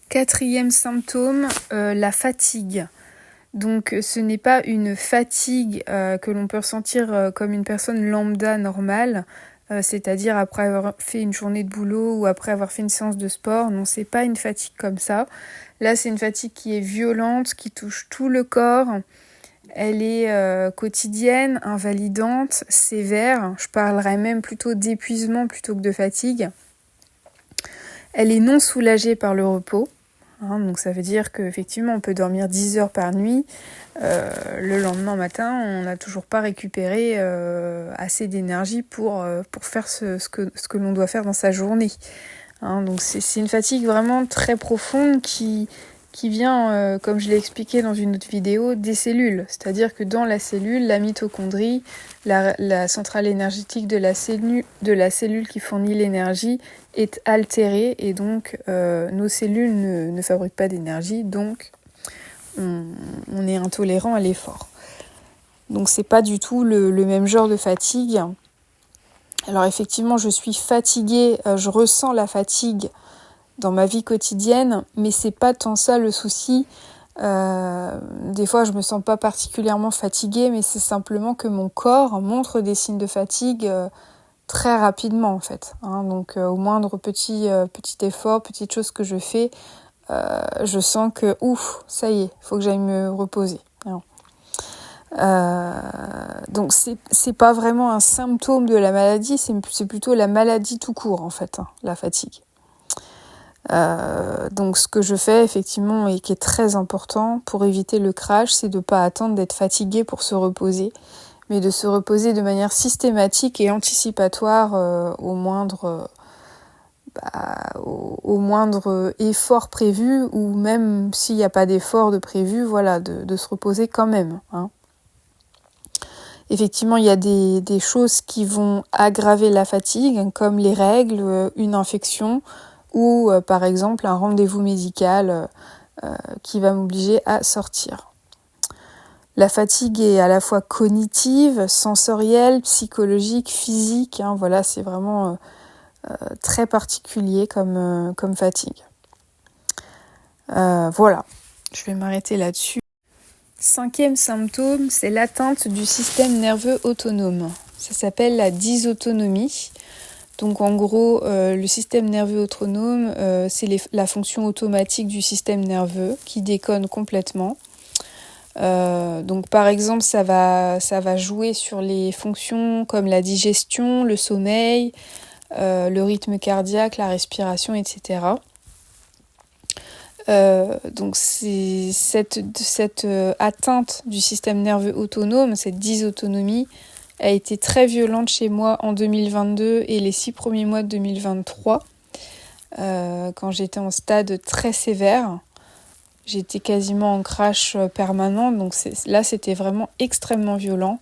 Quatrième symptôme, la fatigue. Donc ce n'est pas une fatigue que l'on peut ressentir comme une personne lambda normale, c'est-à-dire après avoir fait une journée de boulot ou après avoir fait une séance de sport. Non, c'est pas une fatigue comme ça. Là, c'est une fatigue qui est violente, qui touche tout le corps. Elle est quotidienne, invalidante, sévère. Je parlerais même plutôt d'épuisement plutôt que de fatigue. Elle est non soulagée par le repos. Donc ça veut dire qu'effectivement on peut dormir 10 heures par nuit, le lendemain matin on n'a toujours pas récupéré assez d'énergie pour faire ce que l'on doit faire dans sa journée. Donc c'est une fatigue vraiment très profonde qui vient, comme je l'ai expliqué dans une autre vidéo, des cellules. C'est-à-dire que dans la cellule, la mitochondrie, la centrale énergétique de la cellule qui fournit l'énergie est altérée et donc nos cellules ne fabriquent pas d'énergie, donc on est intolérant à l'effort. Donc c'est pas du tout le même genre de fatigue. Alors effectivement, je suis fatiguée, je ressens la fatigue dans ma vie quotidienne, mais c'est pas tant ça le souci. Des fois je me sens pas particulièrement fatiguée, mais c'est simplement que mon corps montre des signes de fatigue très rapidement en fait. Donc au moindre petit effort, petite chose que je fais, je sens que ça y est, faut que j'aille me reposer. Donc c'est pas vraiment un symptôme de la maladie, c'est plutôt la maladie tout court en fait, la fatigue. Donc ce que je fais effectivement et qui est très important pour éviter le crash, c'est de ne pas attendre d'être fatigué pour se reposer, mais de se reposer de manière systématique et anticipatoire au moindre effort prévu, ou même s'il n'y a pas d'effort de prévu, de se reposer quand même. Effectivement, il y a des choses qui vont aggraver la fatigue, comme les règles, une infection, ou par exemple un rendez-vous médical qui va m'obliger à sortir. La fatigue est à la fois cognitive, sensorielle, psychologique, physique. C'est vraiment très particulier comme fatigue. Je vais m'arrêter là-dessus. Cinquième symptôme, c'est l'atteinte du système nerveux autonome. Ça s'appelle la dysautonomie. Donc en gros, le système nerveux autonome, c'est la fonction automatique du système nerveux qui déconne complètement. Donc par exemple, ça va jouer sur les fonctions comme la digestion, le sommeil, le rythme cardiaque, la respiration, etc. Donc c'est cette atteinte du système nerveux autonome, cette dysautonomie, a été très violente chez moi en 2022 et les 6 premiers mois de 2023, quand j'étais en stade très sévère. J'étais quasiment en crash permanent, donc là c'était vraiment extrêmement violent.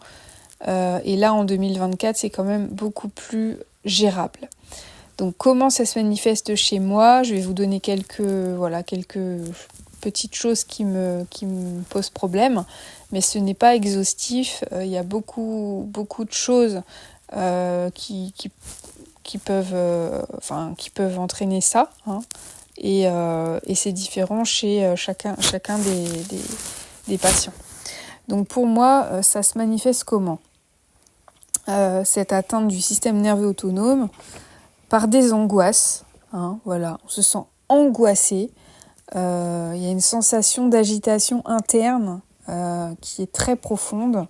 Et là en 2024, c'est quand même beaucoup plus gérable. Donc comment ça se manifeste chez moi ? Je vais vous donner quelques petites choses qui me posent problème, mais ce n'est pas exhaustif. Il y a beaucoup de choses qui peuvent entraîner ça, et c'est différent chez chacun des patients. Donc pour moi, ça se manifeste comment ? Cette atteinte du système nerveux autonome, par des angoisses, on se sent angoissé. Il y a une sensation d'agitation interne qui est très profonde.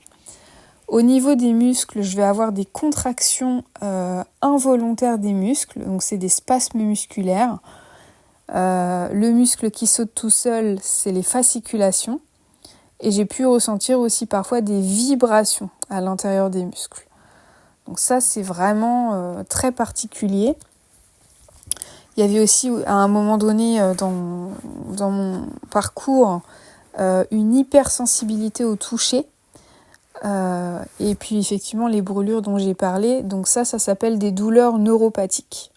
Au niveau des muscles, je vais avoir des contractions involontaires des muscles, donc c'est des spasmes musculaires. Le muscle qui saute tout seul, c'est les fasciculations. Et j'ai pu ressentir aussi parfois des vibrations à l'intérieur des muscles. Donc ça, c'est vraiment très particulier. Il y avait aussi, à un moment donné, dans mon parcours, une hypersensibilité au toucher. Et puis, effectivement, les brûlures dont j'ai parlé. Donc ça s'appelle des douleurs neuropathiques.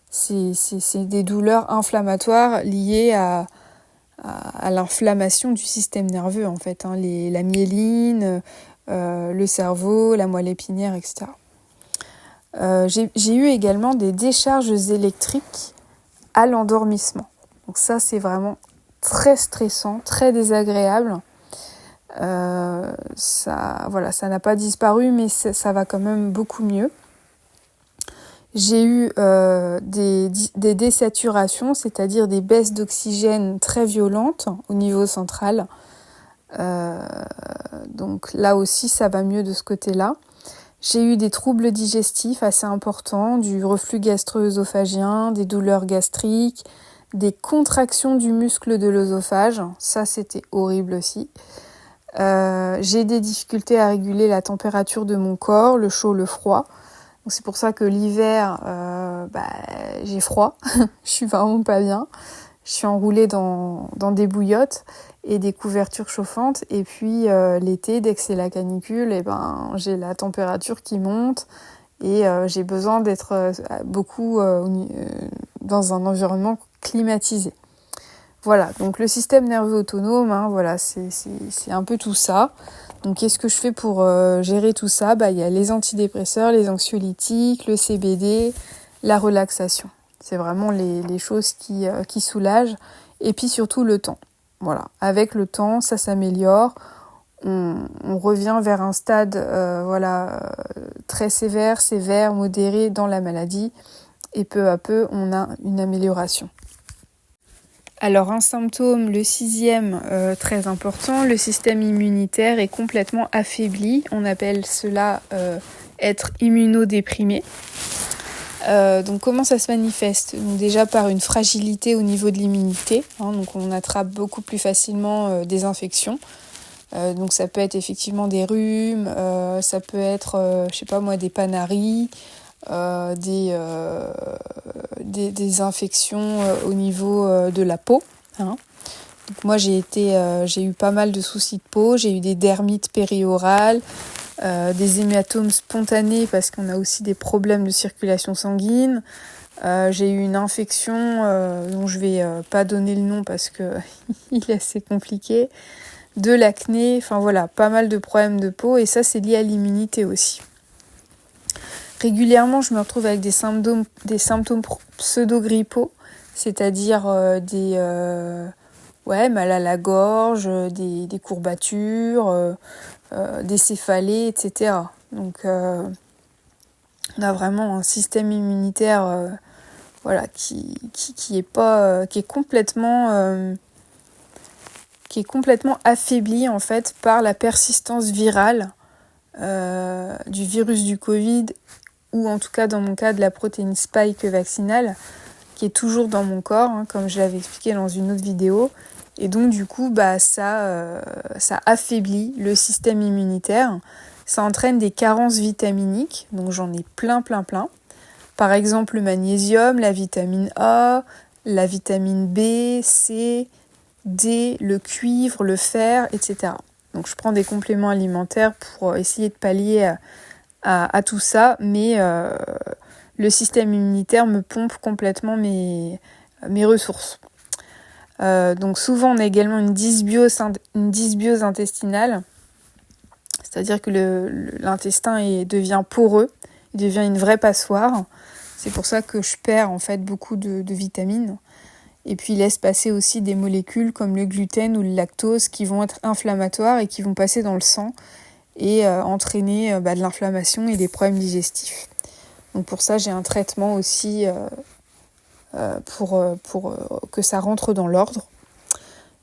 C'est des douleurs inflammatoires liées à l'inflammation du système nerveux, en fait. La myéline, le cerveau, la moelle épinière, etc. J'ai eu également des décharges électriques à l'endormissement. Donc ça, c'est vraiment très stressant, très désagréable. Ça n'a pas disparu, mais ça va quand même beaucoup mieux. J'ai eu des désaturations, c'est-à-dire des baisses d'oxygène très violentes au niveau central. Donc là aussi, ça va mieux de ce côté-là. J'ai eu des troubles digestifs assez importants, du reflux gastro-œsophagien, des douleurs gastriques, des contractions du muscle de l'œsophage. Ça, c'était horrible aussi. J'ai des difficultés à réguler la température de mon corps, le chaud, le froid. Donc c'est pour ça que l'hiver, j'ai froid. Je suis vraiment pas bien. Je suis enroulée dans des bouillottes et des couvertures chauffantes. Et puis l'été, dès que c'est la canicule, j'ai la température qui monte et j'ai besoin d'être beaucoup dans un environnement climatisé. Voilà, donc le système nerveux autonome, c'est un peu tout ça. Donc qu'est-ce que je fais pour gérer tout ça ? Il y a les antidépresseurs, les anxiolytiques, le CBD, la relaxation. C'est vraiment les choses qui soulagent. Et puis surtout le temps. Voilà, avec le temps, ça s'améliore. On revient vers un stade très sévère, modéré dans la maladie. Et peu à peu, on a une amélioration. Alors un symptôme, le 6e, très important, le système immunitaire est complètement affaibli. On appelle cela être immunodéprimé. Donc comment ça se manifeste ? Donc déjà par une fragilité au niveau de l'immunité, donc on attrape beaucoup plus facilement des infections. Donc ça peut être effectivement des rhumes, ça peut être, des panaries, des infections au niveau de la peau. Donc moi j'ai eu pas mal de soucis de peau, j'ai eu des dermites périorales, des hématomes spontanés parce qu'on a aussi des problèmes de circulation sanguine. J'ai eu une infection dont je vais pas donner le nom parce que il est assez compliqué, de l'acné, pas mal de problèmes de peau et ça c'est lié à l'immunité aussi. Régulièrement, je me retrouve avec des symptômes pseudo-grippaux, c'est-à-dire mal à la gorge, des courbatures, des céphalées, etc. Donc, on a vraiment un système immunitaire qui est complètement affaibli en fait par la persistance virale du virus du Covid, ou en tout cas dans mon cas de la protéine spike vaccinale qui est toujours dans mon corps, comme je l'avais expliqué dans une autre vidéo. Et donc du coup ça affaiblit le système immunitaire, ça entraîne des carences vitaminiques, donc j'en ai plein. Par exemple le magnésium, la vitamine A, la vitamine B, C, D, le cuivre, le fer, etc. Donc je prends des compléments alimentaires pour essayer de pallier à tout ça, mais le système immunitaire me pompe complètement mes ressources. Donc souvent on a également une dysbiose intestinale, c'est-à-dire que l'intestin devient poreux, il devient une vraie passoire. C'est pour ça que je perds en fait beaucoup de vitamines. Et puis il laisse passer aussi des molécules comme le gluten ou le lactose qui vont être inflammatoires et qui vont passer dans le sang et entraîner de l'inflammation et des problèmes digestifs. Donc pour ça j'ai un traitement aussi pour que ça rentre dans l'ordre.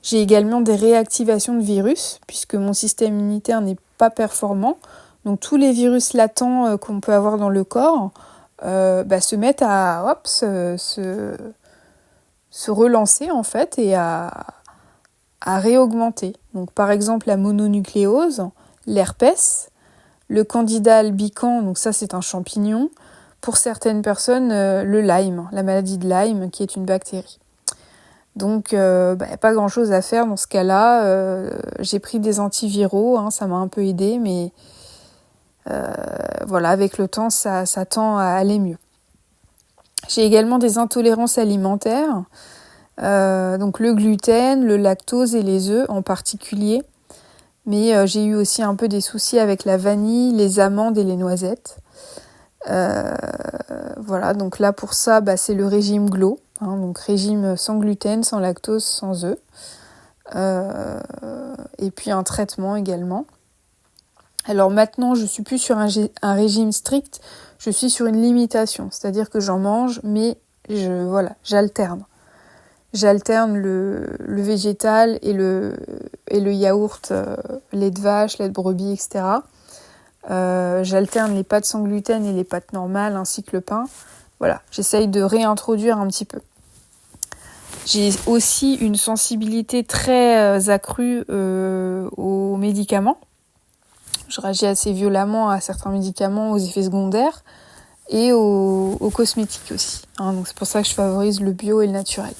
J'ai également des réactivations de virus puisque mon système immunitaire n'est pas performant. Donc tous les virus latents qu'on peut avoir dans le corps se mettent à se relancer en fait et à réaugmenter. Donc par exemple la mononucléose, l'herpès, le candida albicans, donc ça c'est un champignon. Pour certaines personnes, le Lyme, la maladie de Lyme qui est une bactérie. Donc pas grand chose à faire dans ce cas-là. J'ai pris des antiviraux, ça m'a un peu aidé, mais avec le temps ça tend à aller mieux. J'ai également des intolérances alimentaires, donc le gluten, le lactose et les œufs en particulier. Mais j'ai eu aussi un peu des soucis avec la vanille, les amandes et les noisettes. Donc là pour ça, c'est le régime GLO. Donc régime sans gluten, sans lactose, sans œufs. Et puis un traitement également. Alors maintenant, je suis plus sur un régime strict, je suis sur une limitation, c'est-à-dire que j'en mange, mais j'alterne. J'alterne le végétal et le yaourt, lait de vache, lait de brebis, etc. J'alterne les pâtes sans gluten et les pâtes normales, ainsi que le pain. Voilà, j'essaye de réintroduire un petit peu. J'ai aussi une sensibilité très accrue aux médicaments. Je réagis assez violemment à certains médicaments, aux effets secondaires et aux cosmétiques aussi. Donc c'est pour ça que je favorise le bio et le naturel.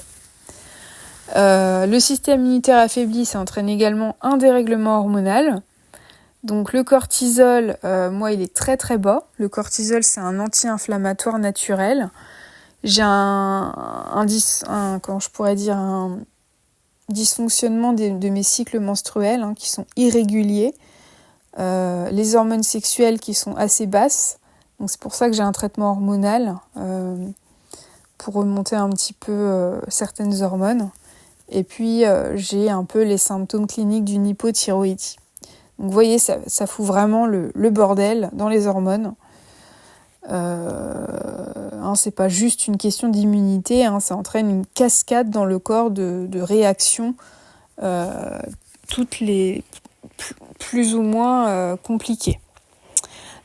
Le système immunitaire affaibli, ça entraîne également un dérèglement hormonal. Donc le cortisol, moi il est très très bas. Le cortisol, c'est un anti-inflammatoire naturel. J'ai un dysfonctionnement de mes cycles menstruels qui sont irréguliers. Les hormones sexuelles qui sont assez basses. Donc c'est pour ça que j'ai un traitement hormonal pour remonter un petit peu certaines hormones. Et puis j'ai un peu les symptômes cliniques d'une hypothyroïdie. Donc vous voyez, ça fout vraiment le bordel dans les hormones. C'est pas juste une question d'immunité, ça entraîne une cascade dans le corps de réactions toutes les plus ou moins compliquées.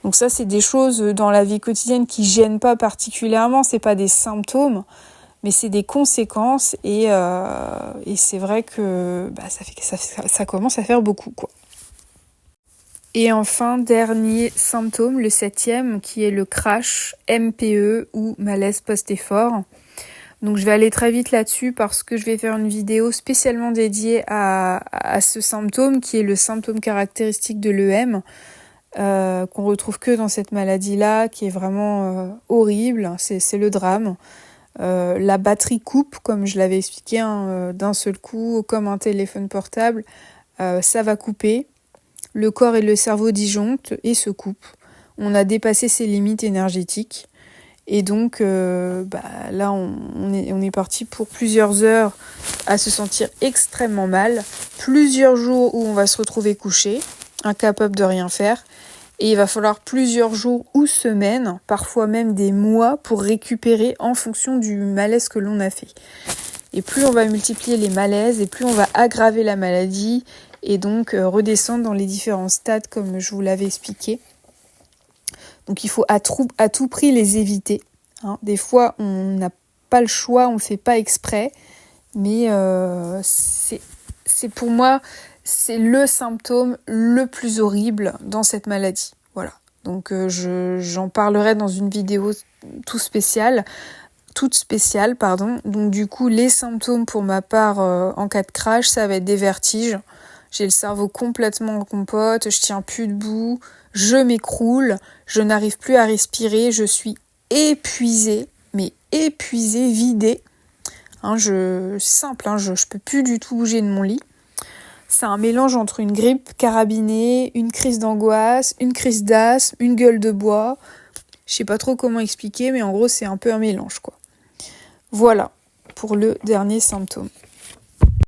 Donc ça, c'est des choses dans la vie quotidienne qui gênent pas particulièrement, c'est pas des symptômes, mais c'est des conséquences et c'est vrai que ça commence à faire beaucoup, quoi. Et enfin, dernier symptôme, le 7e, qui est le crash, MPE ou malaise post-effort. Donc je vais aller très vite là-dessus parce que je vais faire une vidéo spécialement dédiée à ce symptôme, qui est le symptôme caractéristique de l'EM, qu'on retrouve que dans cette maladie-là, qui est vraiment horrible, c'est le drame. La batterie coupe, comme je l'avais expliqué, d'un seul coup, comme un téléphone portable, ça va couper. Le corps et le cerveau disjonctent et se coupent. On a dépassé ses limites énergétiques. Et donc, là, on est parti pour plusieurs heures à se sentir extrêmement mal. Plusieurs jours où on va se retrouver couché, incapable de rien faire. Et il va falloir plusieurs jours ou semaines, parfois même des mois, pour récupérer en fonction du malaise que l'on a fait. Et plus on va multiplier les malaises, et plus on va aggraver la maladie, et donc redescendre dans les différents stades comme je vous l'avais expliqué. Donc il faut à tout prix les éviter. Des fois on n'a pas le choix, on ne le fait pas exprès, mais c'est pour moi c'est le symptôme le plus horrible dans cette maladie. Voilà. Donc j'en parlerai dans une vidéo toute spéciale. Donc du coup les symptômes pour ma part en cas de crash, ça va être des vertiges. J'ai le cerveau complètement en compote, je tiens plus debout, je m'écroule, je n'arrive plus à respirer, je suis épuisée, vidée. Je peux plus du tout bouger de mon lit. C'est un mélange entre une grippe carabinée, une crise d'angoisse, une crise d'asthme, une gueule de bois. Je sais pas trop comment expliquer, mais en gros c'est un peu un mélange, quoi. Voilà pour le dernier symptôme.